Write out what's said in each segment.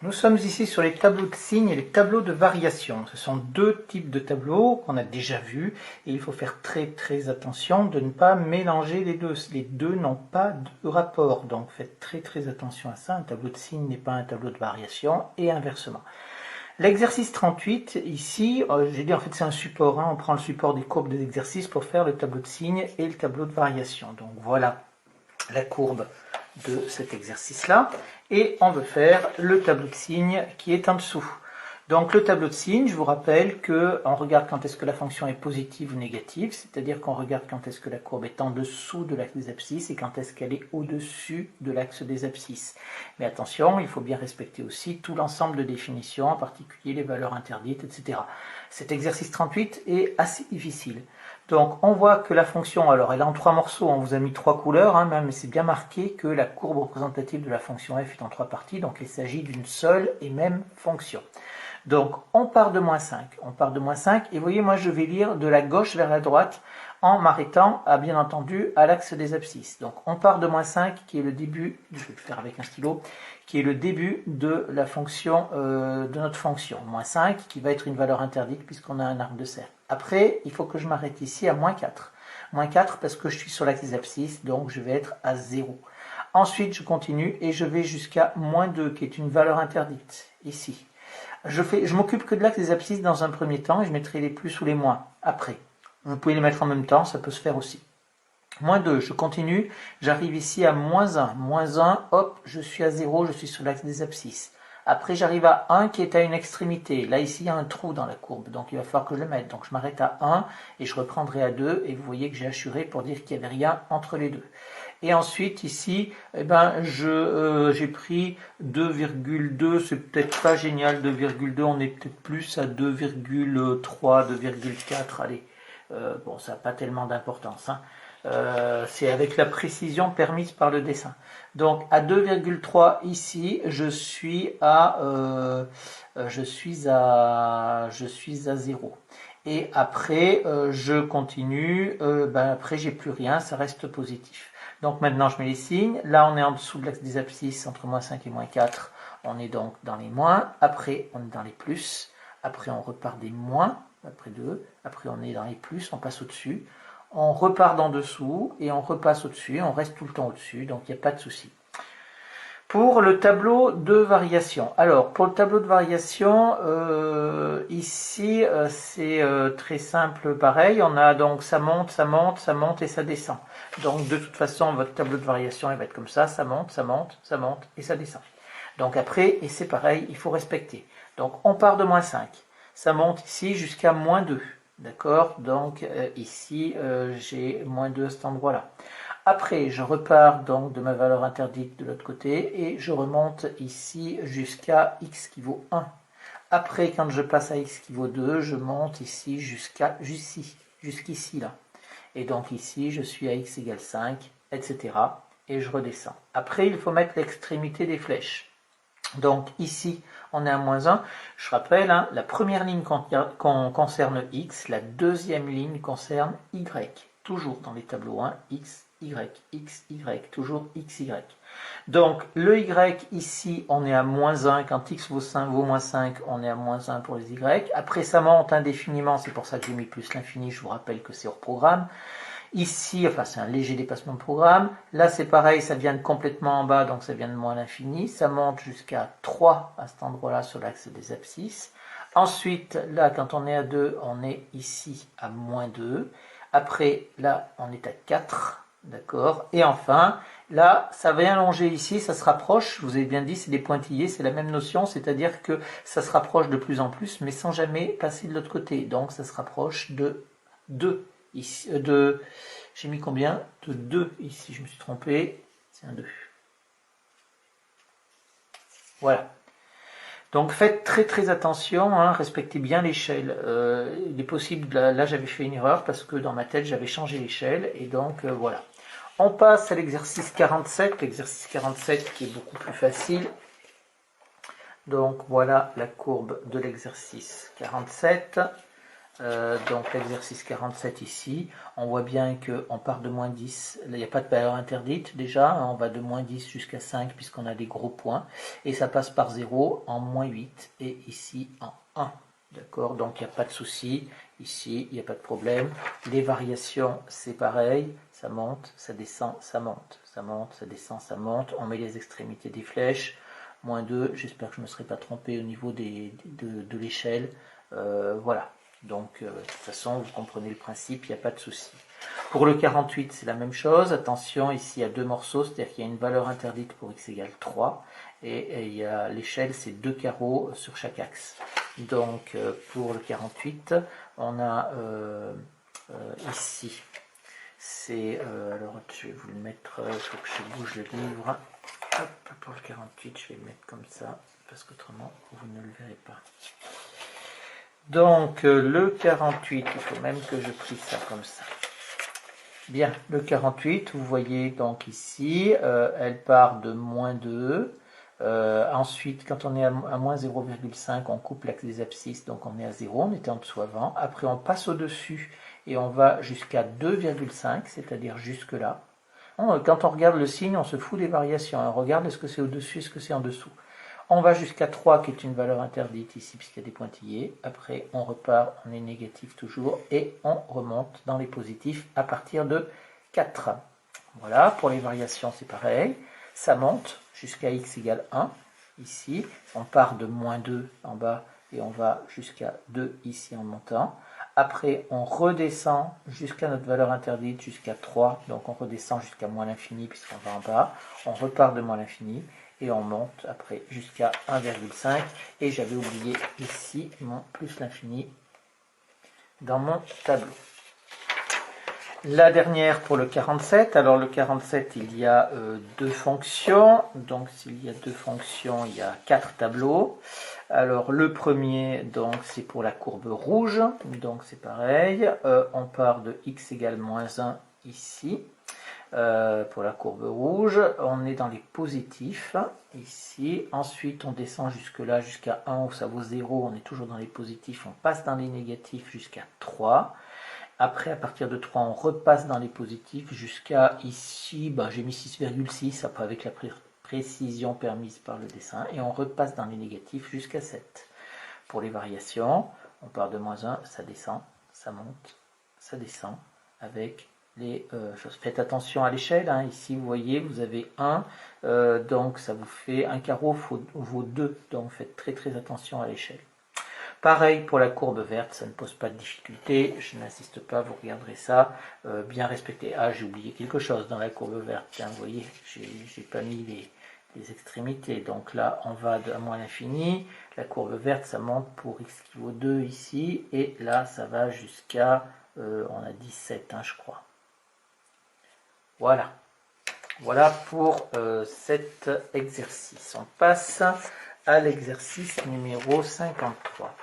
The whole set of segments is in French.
Nous sommes ici sur les tableaux de signes et les tableaux de variation. Ce sont deux types de tableaux qu'on a déjà vus et il faut faire très attention de ne pas mélanger les deux. Les deux n'ont pas de rapport, donc faites très attention à ça. Un tableau de signes n'est pas un tableau de variation et inversement. L'exercice 38, ici, j'ai dit en fait c'est un support, hein, on prend le support des courbes des exercices pour faire le tableau de signes et le tableau de variation. Donc voilà la courbe de cet exercice-là, et on veut faire le tableau de signes qui est en dessous. Donc le tableau de signes, je vous rappelle qu'on regarde quand est-ce que la fonction est positive ou négative, c'est-à-dire qu'on regarde quand est-ce que la courbe est en dessous de l'axe des abscisses et quand est-ce qu'elle est au-dessus de l'axe des abscisses. Mais attention, il faut bien respecter aussi tout l'ensemble de définitions, en particulier les valeurs interdites, etc. Cet exercice 38 est assez difficile. Donc on voit que la fonction, alors elle est en trois morceaux, on vous a mis trois couleurs, hein, mais c'est bien marqué que la courbe représentative de la fonction f est en trois parties, donc il s'agit d'une seule et même fonction. Donc on part de moins 5, et vous voyez moi je vais lire de la gauche vers la droite en m'arrêtant bien entendu à l'axe des abscisses. Donc on part de moins 5 qui est le début, je vais le faire avec un stylo, qui est le début de la fonction, de notre fonction. Moins 5 qui va être une valeur interdite puisqu'on a un arc de cercle. Après il faut que je m'arrête ici à moins 4. Moins 4 parce que je suis sur l'axe des abscisses, donc je vais être à 0. Ensuite je continue et je vais jusqu'à moins 2 qui est une valeur interdite, ici. Je m'occupe que de l'axe des abscisses dans un premier temps et je mettrai les plus ou les moins après. Vous pouvez les mettre en même temps, ça peut se faire aussi. Moins 2, je continue, j'arrive ici à moins 1. Moins 1, hop, je suis à 0, je suis sur l'axe des abscisses. Après, j'arrive à 1 qui est à une extrémité. Là, ici, il y a un trou dans la courbe, donc il va falloir que je le mette. Donc, je m'arrête à 1 et je reprendrai à 2. Et vous voyez que j'ai assuré pour dire qu'il n'y avait rien entre les deux. Et ensuite, ici, eh ben, j'ai pris 2,2. C'est peut-être pas génial, 2,2. On est peut-être plus à 2,3, 2,4. Allez, bon, ça n'a pas tellement d'importance, hein. C'est avec la précision permise par le dessin. Donc à 2,3 ici, je suis à 0. Et après, je continue. Après, j'ai plus rien, ça reste positif. Donc maintenant, je mets les signes. Là, on est en dessous de l'axe des abscisses, entre moins 5 et moins 4. On est donc dans les moins. Après, on est dans les plus. Après, on repart des moins, après 2. Après, on est dans les plus, on passe au-dessus. On repart d'en dessous et on repasse au-dessus, on reste tout le temps au-dessus, donc il n'y a pas de souci. Pour le tableau de variation. Alors, pour le tableau de variation, ici, c'est très simple, pareil. On a donc ça monte et ça descend. Donc, de toute façon, votre tableau de variation, il va être comme ça monte et ça descend. Donc après, et c'est pareil, il faut respecter. Donc, on part de moins 5. Ça monte ici jusqu'à moins 2. D'accord? Donc ici, j'ai moins 2 à cet endroit-là. Après, je repars donc de ma valeur interdite de l'autre côté et je remonte ici jusqu'à x qui vaut 1. Après, quand je passe à x qui vaut 2, je monte ici jusqu'ici là. Et donc ici, je suis à x égale 5, etc. Et je redescends. Après, il faut mettre l'extrémité des flèches. Donc ici, on est à moins 1. Je rappelle, hein, la première ligne concerne x, la deuxième ligne concerne y. Toujours dans les tableaux 1, x, y, toujours x, y. Donc le y ici, on est à moins 1. Quand x vaut moins 5, on est à moins 1 pour les y. Après, ça monte indéfiniment, c'est pour ça que j'ai mis plus l'infini. Je vous rappelle que c'est hors programme. Ici, enfin c'est un léger dépassement de programme. Là c'est pareil, ça vient de complètement en bas, donc ça vient de moins l'infini. Ça monte jusqu'à 3 à cet endroit-là sur l'axe des abscisses. Ensuite, là quand on est à 2, on est ici à moins 2. Après, là on est à 4, d'accord. Et enfin, là ça vient allonger ici, ça se rapproche, je vous ai bien dit, c'est des pointillés, c'est la même notion, c'est-à-dire que ça se rapproche de plus en plus, mais sans jamais passer de l'autre côté. Donc ça se rapproche de 2. Ici, j'ai mis combien? De 2 ici, je me suis trompé, c'est un 2. Voilà. Donc faites très attention, hein, respectez bien l'échelle. Il est possible, là j'avais fait une erreur parce que dans ma tête j'avais changé l'échelle et donc voilà. On passe à l'exercice 47, l'exercice 47 qui est beaucoup plus facile. Donc voilà la courbe de l'exercice 47. Donc l'exercice 47 ici, on voit bien qu'on part de moins 10, il n'y a pas de valeur interdite déjà, on va de moins 10 jusqu'à 5 puisqu'on a des gros points, et ça passe par 0 en moins 8 et ici en 1. D'accord, donc il n'y a pas de souci, ici il n'y a pas de problème. Les variations c'est pareil, ça monte, ça descend, ça monte, ça monte, ça descend, ça monte, on met les extrémités des flèches, moins 2, j'espère que je ne me serai pas trompé au niveau de l'échelle, voilà. Donc, de toute façon, vous comprenez le principe, il n'y a pas de souci. Pour le 48, c'est la même chose. Attention, ici, il y a deux morceaux, c'est-à-dire qu'il y a une valeur interdite pour x égale 3. Et il y a l'échelle, c'est 2 carreaux sur chaque axe. Donc, pour le 48, on a ici, c'est... alors, je vais vous le mettre, il faut que je bouge le livre. Hop, pour le 48, je vais le mettre comme ça, parce qu'autrement, vous ne le verrez pas. Donc, le 48, il faut même que je plie ça comme ça. Bien, le 48, vous voyez donc ici, elle part de moins 2. Ensuite, quand on est à moins 0,5, on coupe l'axe des abscisses, donc on est à 0, on était en dessous avant. Après, on passe au-dessus et on va jusqu'à 2,5, c'est-à-dire jusque-là. Quand on regarde le signe, on se fout des variations. On regarde est-ce que c'est au-dessus, est-ce que c'est en dessous. On va jusqu'à 3 qui est une valeur interdite ici puisqu'il y a des pointillés. Après on repart, on est négatif toujours et on remonte dans les positifs à partir de 4. Voilà, pour les variations c'est pareil. Ça monte jusqu'à x égale 1. Ici, on part de moins 2 en bas et on va jusqu'à 2 ici en montant. Après, on redescend jusqu'à notre valeur interdite, jusqu'à 3. Donc on redescend jusqu'à moins l'infini puisqu'on va en bas. On repart de moins l'infini. Et on monte après jusqu'à 1,5 et j'avais oublié ici mon plus l'infini dans mon tableau. La dernière pour le 47, alors le 47 il y a deux fonctions, donc s'il y a deux fonctions il y a 4 tableaux. Alors le premier donc c'est pour la courbe rouge, donc c'est pareil, on part de x égale moins 1 ici. Pour la courbe rouge, on est dans les positifs ici, ensuite on descend jusque là jusqu'à 1 où ça vaut 0, on est toujours dans les positifs, on passe dans les négatifs jusqu'à 3, après à partir de 3 on repasse dans les positifs jusqu'à ici, j'ai mis 6,6 après avec la précision permise par le dessin, et on repasse dans les négatifs jusqu'à 7. Pour les variations, on part de moins 1, ça descend, ça monte, ça descend avec les choses. Faites attention à l'échelle, hein. Ici vous voyez vous avez 1, donc ça vous fait un carreau vaut 2, donc faites très attention à l'échelle. Pareil pour la courbe verte, ça ne pose pas de difficulté, je n'insiste pas, vous regarderez ça, bien respecté. Ah, j'ai oublié quelque chose dans la courbe verte, hein, vous voyez, j'ai pas mis les extrémités, donc là on va à moins l'infini, la courbe verte ça monte pour x qui vaut 2 ici, et là ça va jusqu'à, on a 17 hein, je crois. Voilà. Voilà pour cet exercice. On passe à l'exercice numéro 53.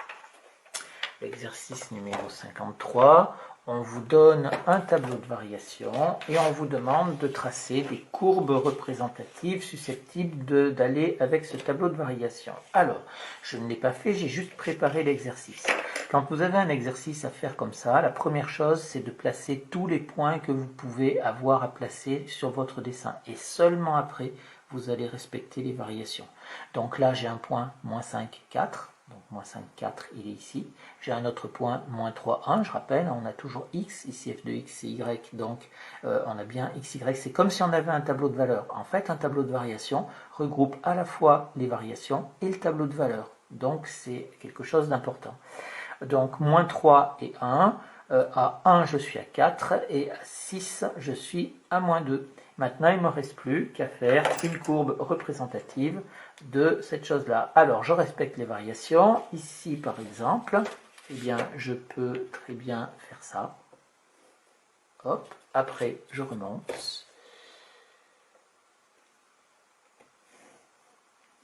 L'exercice numéro 53, on vous donne un tableau de variation et on vous demande de tracer des courbes représentatives susceptibles d'aller avec ce tableau de variation. Alors, je ne l'ai pas fait, j'ai juste préparé l'exercice. Quand vous avez un exercice à faire comme ça, la première chose, c'est de placer tous les points que vous pouvez avoir à placer sur votre dessin. Et seulement après, vous allez respecter les variations. Donc là, j'ai un point, moins 5, 4. Donc moins 5, 4, il est ici. J'ai un autre point, moins 3, 1. Je rappelle, on a toujours x, ici f de x, c'est y. Donc on a bien x, y. C'est comme si on avait un tableau de valeurs. En fait, un tableau de variation regroupe à la fois les variations et le tableau de valeurs. Donc c'est quelque chose d'important. Donc moins 3 et 1. À 1, je suis à 4. Et à 6, je suis à moins 2. Maintenant, il ne me reste plus qu'à faire une courbe représentative de cette chose-là. Alors, je respecte les variations. Ici, par exemple, eh bien, je peux très bien faire ça. Hop, après, je remonte.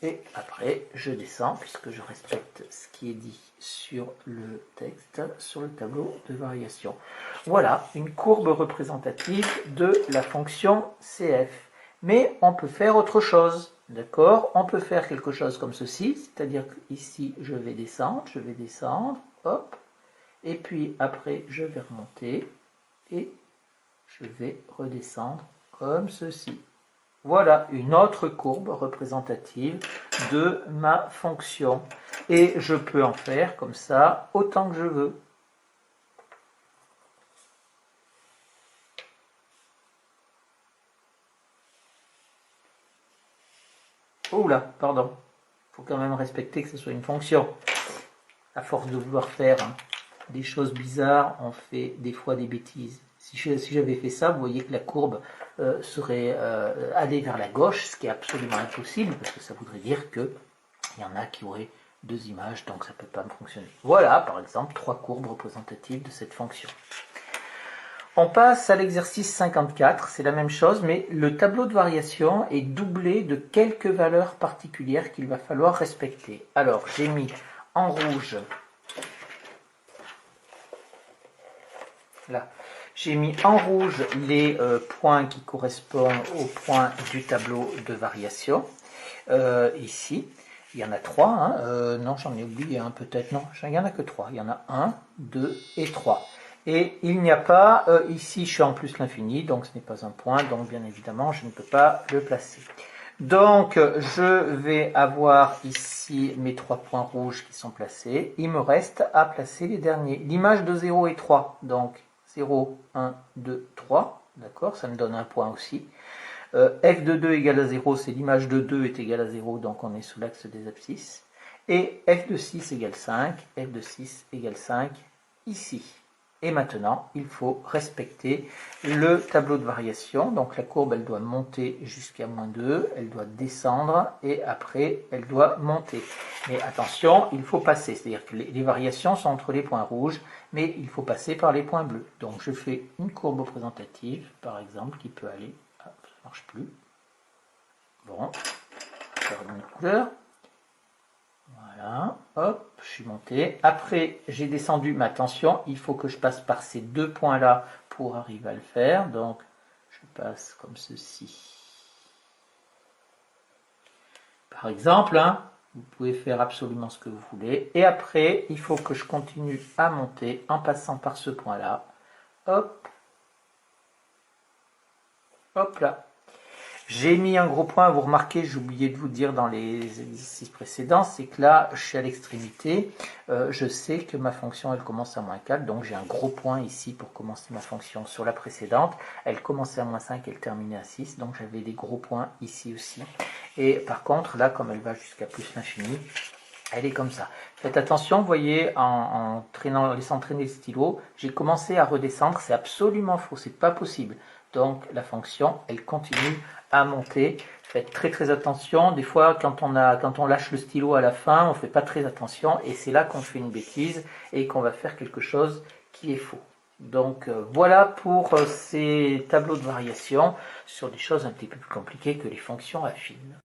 Et après, je descends, puisque je respecte ce qui est dit sur le texte, sur le tableau de variation. Voilà, une courbe représentative de la fonction CF. Mais on peut faire autre chose, d'accord? On peut faire quelque chose comme ceci, c'est-à-dire qu'ici, je vais descendre, hop, et puis après je vais remonter et je vais redescendre comme ceci. Voilà une autre courbe représentative de ma fonction. Et je peux en faire comme ça autant que je veux. Oula, pardon. Il faut quand même respecter que ce soit une fonction. À force de vouloir faire des choses bizarres, on fait des fois des bêtises. Si j'avais fait ça, vous voyez que la courbe serait allée vers la gauche, ce qui est absolument impossible, parce que ça voudrait dire qu'il y en a qui auraient deux images, donc ça ne peut pas me fonctionner. Voilà, par exemple, 3 courbes représentatives de cette fonction. On passe à l'exercice 54, c'est la même chose, mais le tableau de variation est doublé de quelques valeurs particulières qu'il va falloir respecter. Alors, j'ai mis en rouge, là, j'ai mis en rouge les points qui correspondent aux points du tableau de variation. Ici, il y en a 3, non, j'en ai oublié un peut-être, non, il n'y en a que 3, il y en a 1, 2 et 3. Et il n'y a pas, ici je suis en plus l'infini, donc ce n'est pas un point, donc bien évidemment je ne peux pas le placer. Donc je vais avoir ici mes 3 points rouges qui sont placés, il me reste à placer les derniers. L'image de 0 et 3, donc 0, 1, 2, 3, d'accord, ça me donne un point aussi. F de 2 égale à 0, c'est l'image de 2 est égale à 0, donc on est sous l'axe des abscisses. Et F de 6 égale 5, F de 6 égale 5, ici. Et maintenant, il faut respecter le tableau de variation. Donc la courbe, elle doit monter jusqu'à moins 2, elle doit descendre, et après, elle doit monter. Mais attention, il faut passer, c'est-à-dire que les variations sont entre les points rouges, mais il faut passer par les points bleus. Donc je fais une courbe représentative, par exemple, qui peut aller... Ah, ça ne marche plus. Bon, je vais faire une couleur. Voilà, hop, je suis monté. Après, j'ai descendu, mais attention, il faut que je passe par ces 2 points-là pour arriver à le faire. Donc, je passe comme ceci. Par exemple, vous pouvez faire absolument ce que vous voulez. Et après, il faut que je continue à monter en passant par ce point-là. Hop, hop là. J'ai mis un gros point, vous remarquez, j'ai oublié de vous dire dans les exercices précédents, c'est que là, je suis à l'extrémité, je sais que ma fonction, elle commence à moins 4, donc j'ai un gros point ici pour commencer ma fonction. Sur la précédente, elle commençait à moins 5, elle terminait à 6, donc j'avais des gros points ici aussi. Et par contre, là, comme elle va jusqu'à plus l'infini, elle est comme ça. Faites attention, vous voyez, en laissant traîner le stylo, j'ai commencé à redescendre, c'est absolument faux, c'est pas possible. Donc la fonction, elle continue à monter. Faites très très attention. Des fois, quand on lâche le stylo à la fin, on ne fait pas très attention et c'est là qu'on fait une bêtise et qu'on va faire quelque chose qui est faux. Donc voilà pour ces tableaux de variation sur des choses un petit peu plus compliquées que les fonctions affines.